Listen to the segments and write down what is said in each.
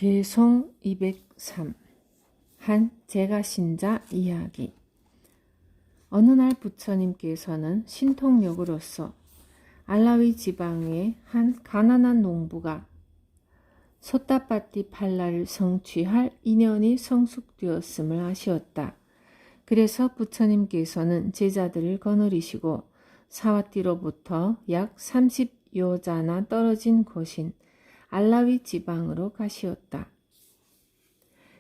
개송 203 한 제가신자 이야기. 어느 날 부처님께서는 신통력으로서 알라위 지방의 한 가난한 농부가 소따빠띠 팔라를 성취할 인연이 성숙되었음을 아시었다. 그래서 부처님께서는 제자들을 거느리시고 사와띠로부터 약 30요자나 떨어진 곳인 알라위 지방으로 가시었다.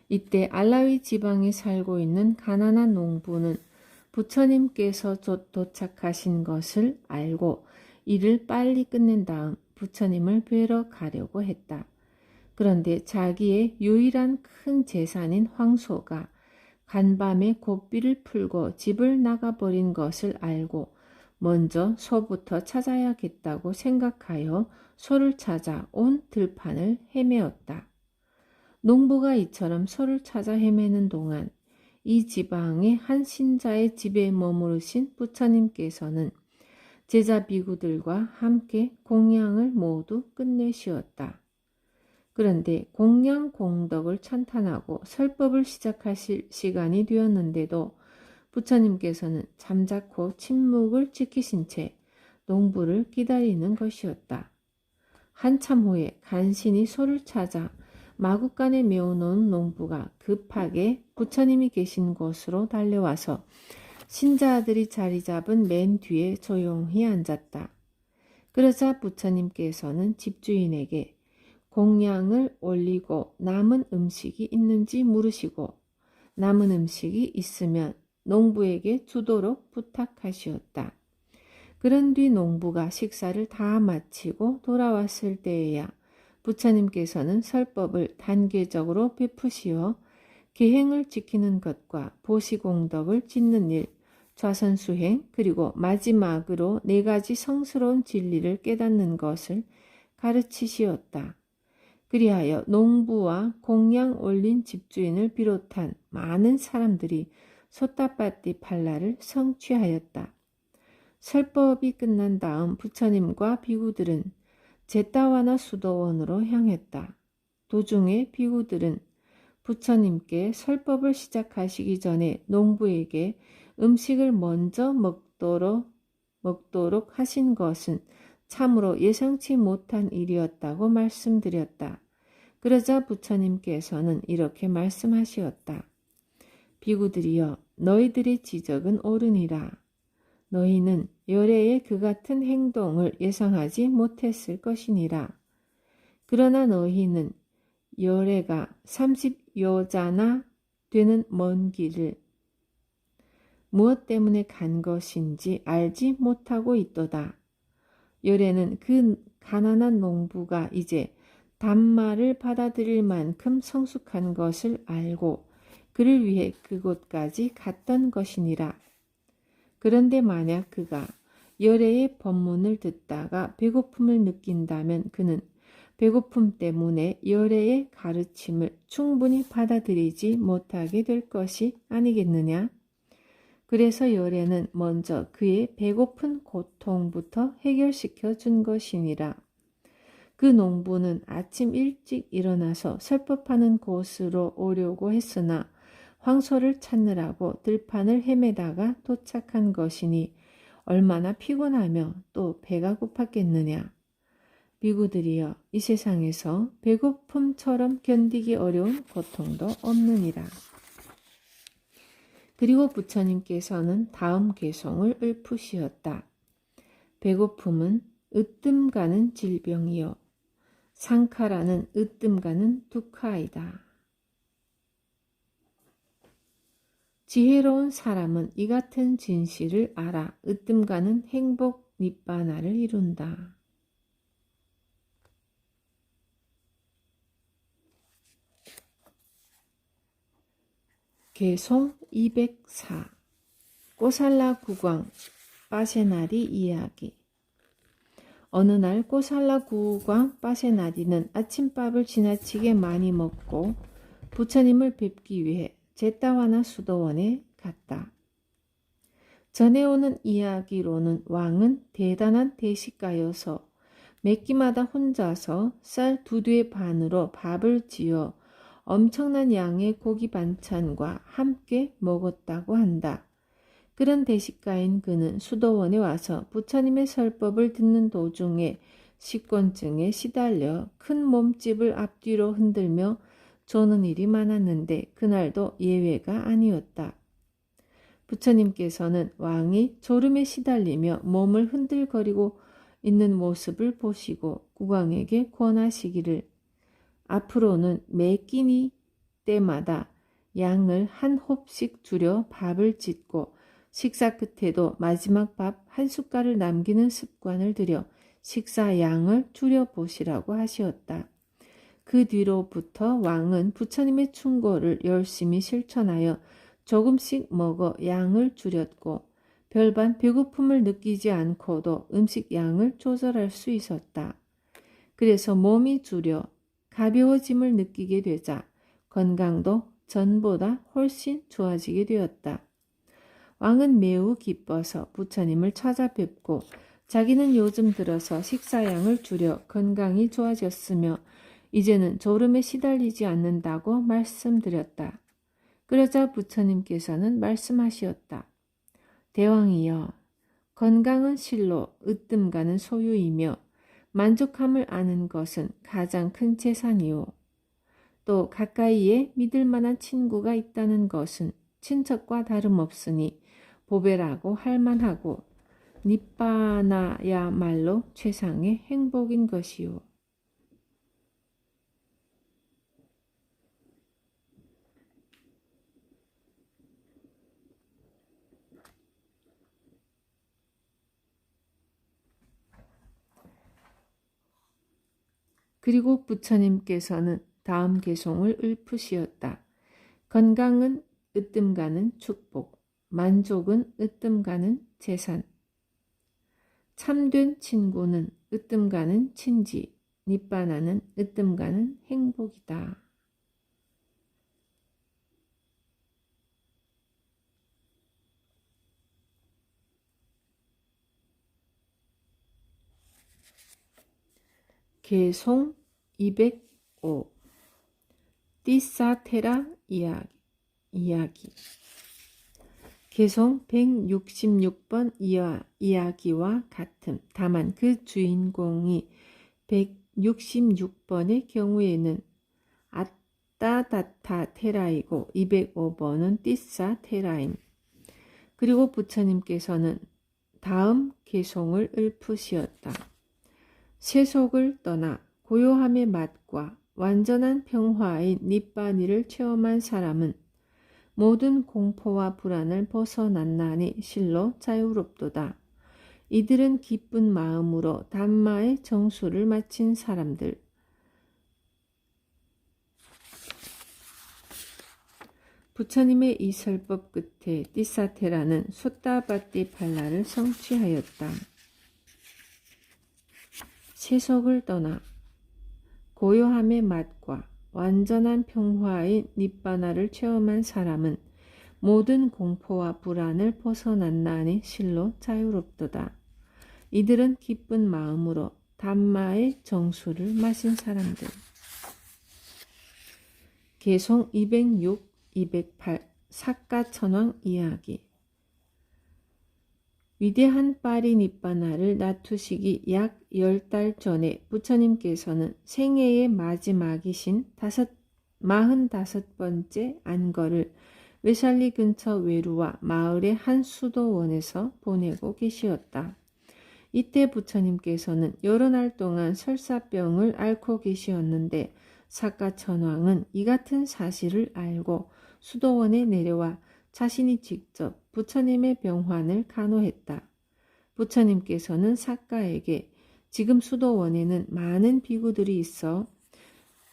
이때 알라위 지방에 살고 있는 가난한 농부는 부처님께서 도착하신 것을 알고 일을 빨리 끝낸 다음 부처님을 뵈러 가려고 했다. 그런데 자기의 유일한 큰 재산인 황소가 간밤에 고삐를 풀고 집을 나가버린 것을 알고 먼저 소부터 찾아야겠다고 생각하여 소를 찾아 온 들판을 헤매었다. 농부가 이처럼 소를 찾아 헤매는 동안 이 지방의 한 신자의 집에 머무르신 부처님께서는 제자 비구들과 함께 공양을 모두 끝내시었다. 그런데 공양 공덕을 찬탄하고 설법을 시작하실 시간이 되었는데도 부처님께서는 잠자코 침묵을 지키신 채 농부를 기다리는 것이었다. 한참 후에 간신히 소를 찾아 마구간에 메어놓은 농부가 급하게 부처님이 계신 곳으로 달려와서 신자들이 자리 잡은 맨 뒤에 조용히 앉았다. 그러자 부처님께서는 집주인에게 공양을 올리고 남은 음식이 있는지 물으시고 남은 음식이 있으면 농부에게 주도록 부탁하시었다. 그런 뒤 농부가 식사를 다 마치고 돌아왔을 때에야 부처님께서는 설법을 단계적으로 베푸시어 계행을 지키는 것과 보시공덕을 짓는 일, 좌선수행, 그리고 마지막으로 4가지 성스러운 진리를 깨닫는 것을 가르치시었다. 그리하여 농부와 공양 올린 집주인을 비롯한 많은 사람들이 소따빠띠 팔라를 성취하였다. 설법이 끝난 다음 부처님과 비구들은 제따와나 수도원으로 향했다. 도중에 비구들은 부처님께 설법을 시작하시기 전에 농부에게 음식을 먼저 먹도록 하신 것은 참으로 예상치 못한 일이었다고 말씀드렸다. 그러자 부처님께서는 이렇게 말씀하시었다. 비구들이여, 너희들의 지적은 옳으니라. 너희는 열애의 그 같은 행동을 예상하지 못했을 것이니라. 그러나 너희는 열애가 30요자나 되는 먼 길을 무엇 때문에 간 것인지 알지 못하고 있도다. 열애는 그 가난한 농부가 이제 단말을 받아들일 만큼 성숙한 것을 알고 그를 위해 그곳까지 갔던 것이니라. 그런데 만약 그가 열애의 법문을 듣다가 배고픔을 느낀다면 그는 배고픔 때문에 열애의 가르침을 충분히 받아들이지 못하게 될 것이 아니겠느냐? 그래서 열애는 먼저 그의 배고픈 고통부터 해결시켜 준 것이니라. 그 농부는 아침 일찍 일어나서 설법하는 곳으로 오려고 했으나 황소를 찾느라고 들판을 헤매다가 도착한 것이니 얼마나 피곤하며 또 배가 고팠겠느냐. 비구들이여, 이 세상에서 배고픔처럼 견디기 어려운 고통도 없느니라. 그리고 부처님께서는 다음 개송을 읊으시었다. 배고픔은 으뜸 가는 질병이요 상카라는 으뜸 가는 두카이다. 지혜로운 사람은 이 같은 진실을 알아 으뜸 가는 행복 니바나를 이룬다. 개송 204 꼬살라 구광 빠세나리 이야기. 어느 날 꼬살라 구광 빠세나리는 아침밥을 지나치게 많이 먹고 부처님을 뵙기 위해 제따와나 수도원에 갔다. 전해오는 이야기로는 왕은 대단한 대식가여서 몇 끼마다 혼자서 쌀 2대 반으로 밥을 지어 엄청난 양의 고기 반찬과 함께 먹었다고 한다. 그런 대식가인 그는 수도원에 와서 부처님의 설법을 듣는 도중에 식곤증에 시달려 큰 몸집을 앞뒤로 흔들며 조는 일이 많았는데 그날도 예외가 아니었다. 부처님께서는 왕이 졸음에 시달리며 몸을 흔들거리고 있는 모습을 보시고 국왕에게 권하시기를 앞으로는 매 끼니 때마다 양을 한 홉씩 줄여 밥을 짓고 식사 끝에도 마지막 밥 한 숟갈을 남기는 습관을 들여 식사 양을 줄여보시라고 하시었다. 그 뒤로부터 왕은 부처님의 충고를 열심히 실천하여 조금씩 먹어 양을 줄였고 별반 배고픔을 느끼지 않고도 음식 양을 조절할 수 있었다. 그래서 몸이 줄여 가벼워짐을 느끼게 되자 건강도 전보다 훨씬 좋아지게 되었다. 왕은 매우 기뻐서 부처님을 찾아뵙고 자기는 요즘 들어서 식사량을 줄여 건강이 좋아졌으며 이제는 졸음에 시달리지 않는다고 말씀드렸다. 그러자 부처님께서는 말씀하시었다. 대왕이여, 건강은 실로 으뜸가는 소유이며 만족함을 아는 것은 가장 큰 재산이요. 또 가까이에 믿을 만한 친구가 있다는 것은 친척과 다름없으니 보배라고 할 만하고 니빠나야말로 최상의 행복인 것이요. 그리고 부처님께서는 다음 개송을 읊으시었다. 건강은 으뜸가는 축복, 만족은 으뜸가는 재산, 참된 친구는 으뜸가는 친지, 니빠나는 으뜸가는 행복이다. 개송 205 띠사테라 이야기 개송 166번 이야기와 같음. 다만 그 주인공이 166번의 경우에는 아따다타 테라이고 205번은 띠사 테라임. 그리고 부처님께서는 다음 개송을 읊으시었다. 세속을 떠나 고요함의 맛과 완전한 평화인 니빠니를 체험한 사람은 모든 공포와 불안을 벗어났나니 실로 자유롭도다. 이들은 기쁜 마음으로 담마의 정수를 마친 사람들. 부처님의 이 설법 끝에 띠사테라는 소따바띠 팔라를 성취하였다. 세속을 떠나 고요함의 맛과 완전한 평화의 니빠나를 체험한 사람은 모든 공포와 불안을 벗어났나니 실로 자유롭도다. 이들은 기쁜 마음으로 담마의 정수를 마신 사람들. 개송 206, 208 사까천왕 이야기. 위대한 파리니빠나를 다투시기 약 10달 전에 부처님께서는 생애의 마지막이신 45번째 안거를 외살리 근처 외루와 마을의 한 수도원에서 보내고 계시었다. 이때 부처님께서는 여러 날 동안 설사병을 앓고 계시었는데 사까천왕은 이 같은 사실을 알고 수도원에 내려와 자신이 직접 부처님의 병환을 간호했다. 부처님께서는 사까에게 지금 수도원에는 많은 비구들이 있어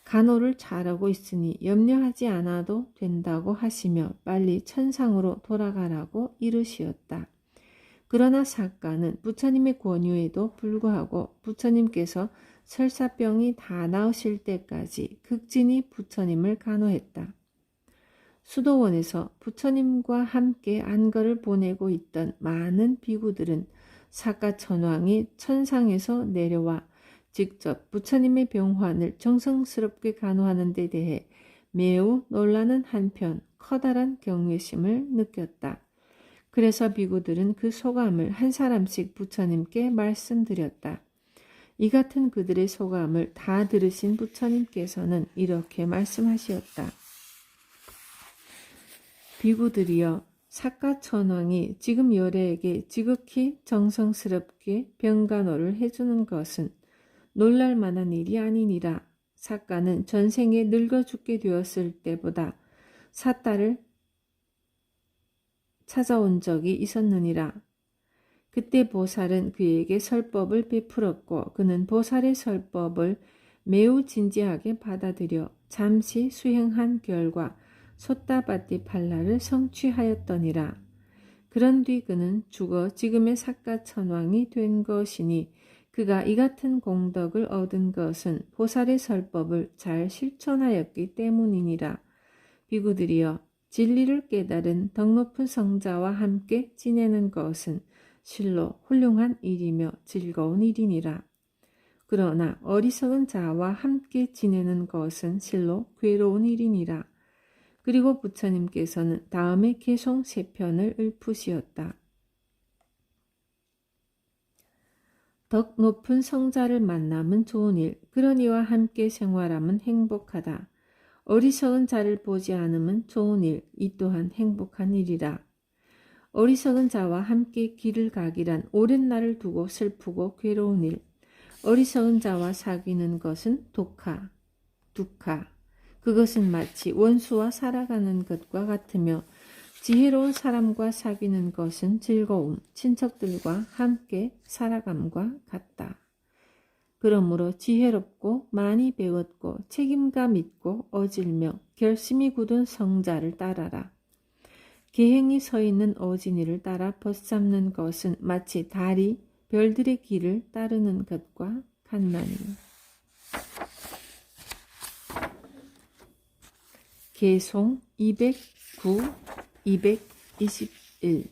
간호를 잘하고 있으니 염려하지 않아도 된다고 하시며 빨리 천상으로 돌아가라고 이르시었다. 그러나 사까는 부처님의 권유에도 불구하고 부처님께서 설사병이 다 나으실 때까지 극진히 부처님을 간호했다. 수도원에서 부처님과 함께 안거를 보내고 있던 많은 비구들은 사까천왕이 천상에서 내려와 직접 부처님의 병환을 정성스럽게 간호하는 데 대해 매우 놀라는 한편 커다란 경외심을 느꼈다. 그래서 비구들은 그 소감을 한 사람씩 부처님께 말씀드렸다. 이 같은 그들의 소감을 다 들으신 부처님께서는 이렇게 말씀하시었다. 비구들이여, 사가천왕이 지금 여래에게 지극히 정성스럽게 병간호를 해주는 것은 놀랄 만한 일이 아니니라. 사가는 전생에 늙어 죽게 되었을 때보다 사딸을 찾아온 적이 있었느니라. 그때 보살은 그에게 설법을 베풀었고 그는 보살의 설법을 매우 진지하게 받아들여 잠시 수행한 결과 소따바띠팔라를 성취하였더니라. 그런 뒤 그는 죽어 지금의 사가천왕이 된 것이니 그가 이 같은 공덕을 얻은 것은 보살의 설법을 잘 실천하였기 때문이니라. 비구들이여, 진리를 깨달은 덕 높은 성자와 함께 지내는 것은 실로 훌륭한 일이며 즐거운 일이니라. 그러나 어리석은 자와 함께 지내는 것은 실로 괴로운 일이니라. 그리고 부처님께서는 다음에 개송 3편을 읊으시었다. 덕 높은 성자를 만남은 좋은 일, 그런 이와 함께 생활함은 행복하다. 어리석은 자를 보지 않으면 좋은 일, 이 또한 행복한 일이라. 어리석은 자와 함께 길을 가기란 오랜 날을 두고 슬프고 괴로운 일. 어리석은 자와 사귀는 것은 독하, 두카. 그것은 마치 원수와 살아가는 것과 같으며 지혜로운 사람과 사귀는 것은 즐거움, 친척들과 함께 살아감과 같다. 그러므로 지혜롭고 많이 배웠고 책임감 있고 어질며 결심이 굳은 성자를 따라라. 계행이 서 있는 어진이를 따라 벗삼는 것은 마치 달이 별들의 길을 따르는 것과 같나니. 개송 209, 221.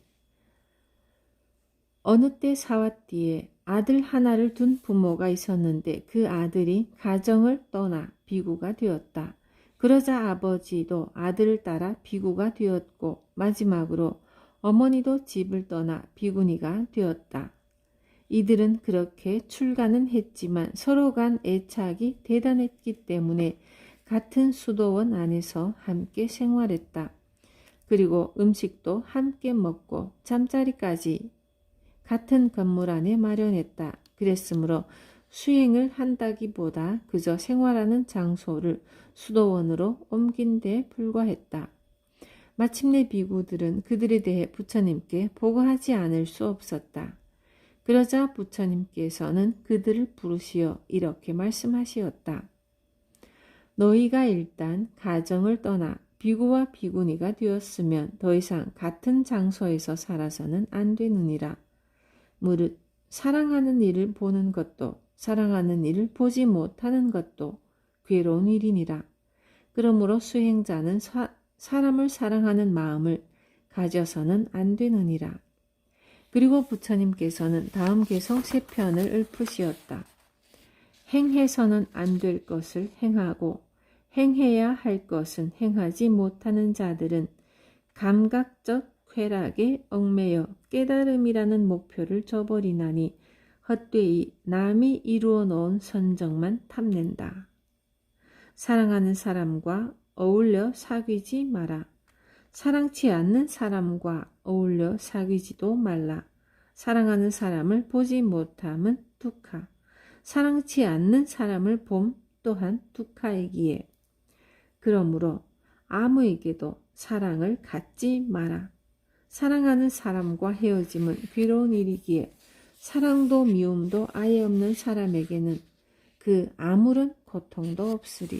어느 때 사와띠에 아들 하나를 둔 부모가 있었는데 그 아들이 가정을 떠나 비구가 되었다. 그러자 아버지도 아들을 따라 비구가 되었고 마지막으로 어머니도 집을 떠나 비구니가 되었다. 이들은 그렇게 출가는 했지만 서로 간 애착이 대단했기 때문에 같은 수도원 안에서 함께 생활했다. 그리고 음식도 함께 먹고 잠자리까지 같은 건물 안에 마련했다. 그랬으므로 수행을 한다기보다 그저 생활하는 장소를 수도원으로 옮긴 데 불과했다. 마침내 비구들은 그들에 대해 부처님께 보고하지 않을 수 없었다. 그러자 부처님께서는 그들을 부르시어 이렇게 말씀하시었다. 너희가 일단 가정을 떠나 비구와 비구니가 되었으면 더 이상 같은 장소에서 살아서는 안 되느니라. 무릇 사랑하는 이를 보는 것도 사랑하는 이를 보지 못하는 것도 괴로운 일이니라. 그러므로 수행자는 사람을 사랑하는 마음을 가져서는 안 되느니라. 그리고 부처님께서는 다음 개송 3편을 읊으시었다. 행해서는 안 될 것을 행하고 행해야 할 것은 행하지 못하는 자들은 감각적 쾌락에 얽매여 깨달음이라는 목표를 저버리나니 헛되이 남이 이루어 놓은 선정만 탐낸다. 사랑하는 사람과 어울려 사귀지 마라. 사랑치 않는 사람과 어울려 사귀지도 말라. 사랑하는 사람을 보지 못함은 두카. 사랑치 않는 사람을 봄 또한 두카이기에. 그러므로 아무에게도 사랑을 갖지 마라. 사랑하는 사람과 헤어짐은 괴로운 일이기에 사랑도 미움도 아예 없는 사람에게는 그 아무런 고통도 없으리.